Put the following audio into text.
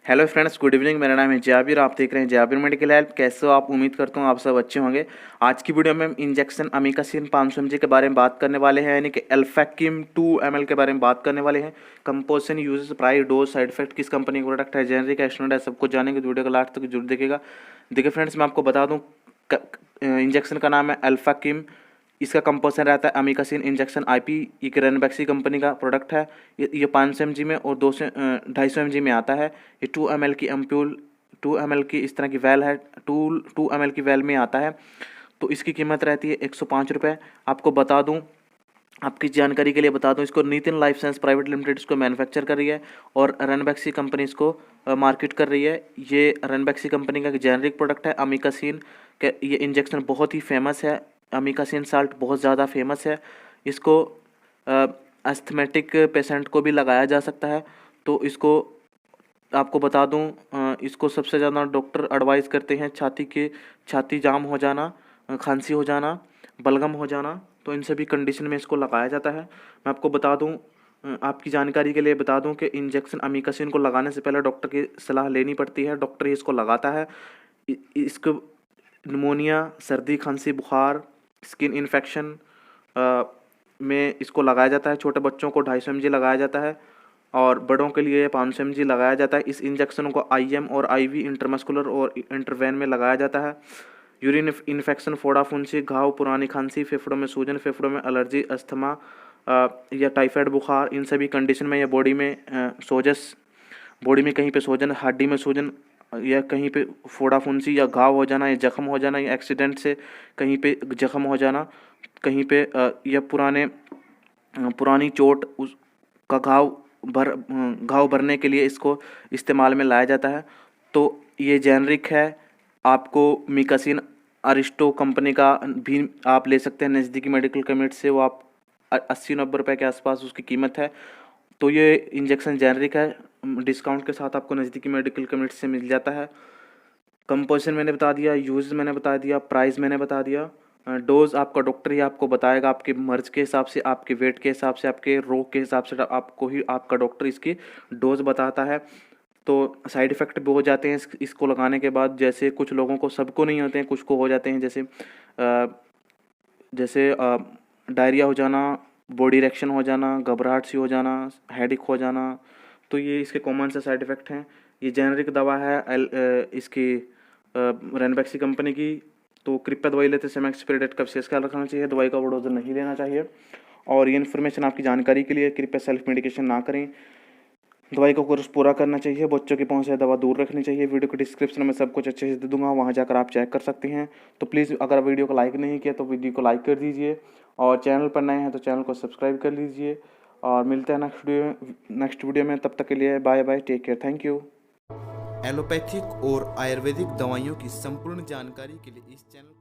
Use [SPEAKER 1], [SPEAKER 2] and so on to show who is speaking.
[SPEAKER 1] Hello friends, good evening. मेरा नाम है जाबिर। आप देख रहे हैं जाबिर मेडिकल हेल्प। कैसे हो आप? उम्मीद करता हूँ आप सब अच्छे होंगे। आज की वीडियो में हम इंजेक्शन अमीकासिन 500 mg के बारे में बात करने वाले हैं, यानी कि एल्फेकिम 2 ml के बारे में बात करने वाले हैं। Composition, uses, price, dose, side effect, किस कंपनी का प्रोडक्ट है, जेनरिक है, स्टैंडर्ड है, सब कुछ जानेंगे तो वीडियो को लास्ट तक जरूर देखिएगा। देखिए फ्रेंड्स, मैं आपको बता दूँ, इंजेक्शन का नाम है एल्फाकिम। इसका कंपोजिशन रहता है अमीकासिन इंजेक्शन आईपी। ये रेनबैक्सी कंपनी का प्रोडक्ट है। ये 500 mg में और 250 mg में आता है। ये 2 ml की एम्प्यूल, 2 ml की इस तरह की वैल है। 2 ml की वैल में आता है। तो इसकी कीमत रहती है 105 रुपये। आपको बता दूं, आपकी जानकारी के लिए बता दूं, इसको Nitin life science private limited इसको मैन्युफैक्चर कर रही है और रनबैक्सी कंपनी इसको मार्केट कर रही है। ये रनबैक्सी कंपनी का जेनरिक प्रोडक्ट है अमीकासिन के। ये इंजेक्शन बहुत ही फेमस है। अमीकासिन साल्ट बहुत ज़्यादा फेमस है। इसको अस्थमेटिक पेशेंट को भी लगाया जा सकता है। तो इसको आपको बता दूं, इसको सबसे ज़्यादा डॉक्टर एडवाइस करते हैं छाती जाम हो जाना, खांसी हो जाना, बलगम हो जाना, तो इन सभी कंडीशन में इसको लगाया जाता है। मैं आपको बता दूं, आपकी जानकारी के लिए बता दूं कि इंजेक्शन अमीकासिन को लगाने से पहले डॉक्टर की सलाह लेनी पड़ती है। डॉक्टर ही इसको लगाता है। इसको निमोनिया, सर्दी, खांसी, बुखार, स्किन इन्फेक्शन में इसको लगाया जाता है। छोटे बच्चों को 250 mg लगाया जाता है और बड़ों के लिए 500 mg लगाया जाता है। इस इंजेक्शन को आईएम और आईवी, इंटरमस्कुलर और इंटरवेन में लगाया जाता है। यूरिन इन्फेक्शन, फोड़ा फुंसी, घाव, पुरानी खांसी, फेफड़ों में सूजन, फेफड़ों में एलर्जी, अस्थमा या टाइफाइड बुखार, इन सभी कंडीशन में या बॉडी में सोजस, बॉडी में कहीं पे सूजन, हड्डी में सूजन या कहीं पे फोड़ा फुंसी या घाव हो जाना या जख्म हो जाना या एक्सीडेंट से कहीं पे जख्म हो जाना, कहीं पे या पुरानी चोट उस का घाव भरने के लिए इसको इस्तेमाल में लाया जाता है। तो ये जेनरिक है। आपको मिकासिन अरिस्टो कंपनी का भी आप ले सकते हैं नज़दीकी मेडिकल कमेटी से। वो आप 80-90 रुपये के आसपास उसकी कीमत है। तो ये इंजेक्शन जेनरिक है। डिस्काउंट के साथ आपको नज़दीकी मेडिकल कमेटी से मिल जाता है। कंपोजिशन मैंने बता दिया, यूज़ मैंने बता दिया, प्राइस मैंने बता दिया। डोज़ आपका डॉक्टर ही आपको बताएगा, आपके मर्ज के हिसाब से, आपके वेट के हिसाब से, आपके रोग के हिसाब से आपको ही आपका डॉक्टर इसकी डोज़ बताता है। तो साइड इफ़ेक्ट भी हो जाते हैं इसको लगाने के बाद। जैसे कुछ लोगों को, सबको नहीं होते हैं, कुछ को हो जाते हैं। जैसे डायरिया हो जाना, बॉडी इरेक्शन हो जाना, घबराहट सी हो जाना, हेडेक हो जाना, तो ये इसके कॉमन से साइड इफ़ेक्ट हैं। ये जेनरिक दवा है इसकी रेनबैक्सी कंपनी की। तो कृपया दवाई लेते समय एक्सपायरी डेट का विशेष ख्याल रखना चाहिए। दवाई का ओवरडोज नहीं लेना चाहिए। और ये इन्फॉर्मेशन आपकी जानकारी के लिए, कृपया सेल्फ मेडिकेशन ना करें। दवाई का कोर्स पूरा करना चाहिए। बच्चों की पहुंच से दवा दूर रखनी चाहिए। वीडियो के डिस्क्रिप्शन में सब कुछ अच्छे से दे दूंगा, वहां जाकर आप चेक कर सकते हैं। तो प्लीज़, अगर वीडियो को लाइक नहीं किया तो वीडियो को लाइक कर दीजिए और चैनल पर नए हैं तो चैनल को सब्सक्राइब कर लीजिए। और मिलते हैं नेक्स्ट वीडियो में। तब तक के लिए bye bye, take care, thank you. Allopathic और आयुर्वेदिक दवाइयों की संपूर्ण जानकारी के लिए इस चैनल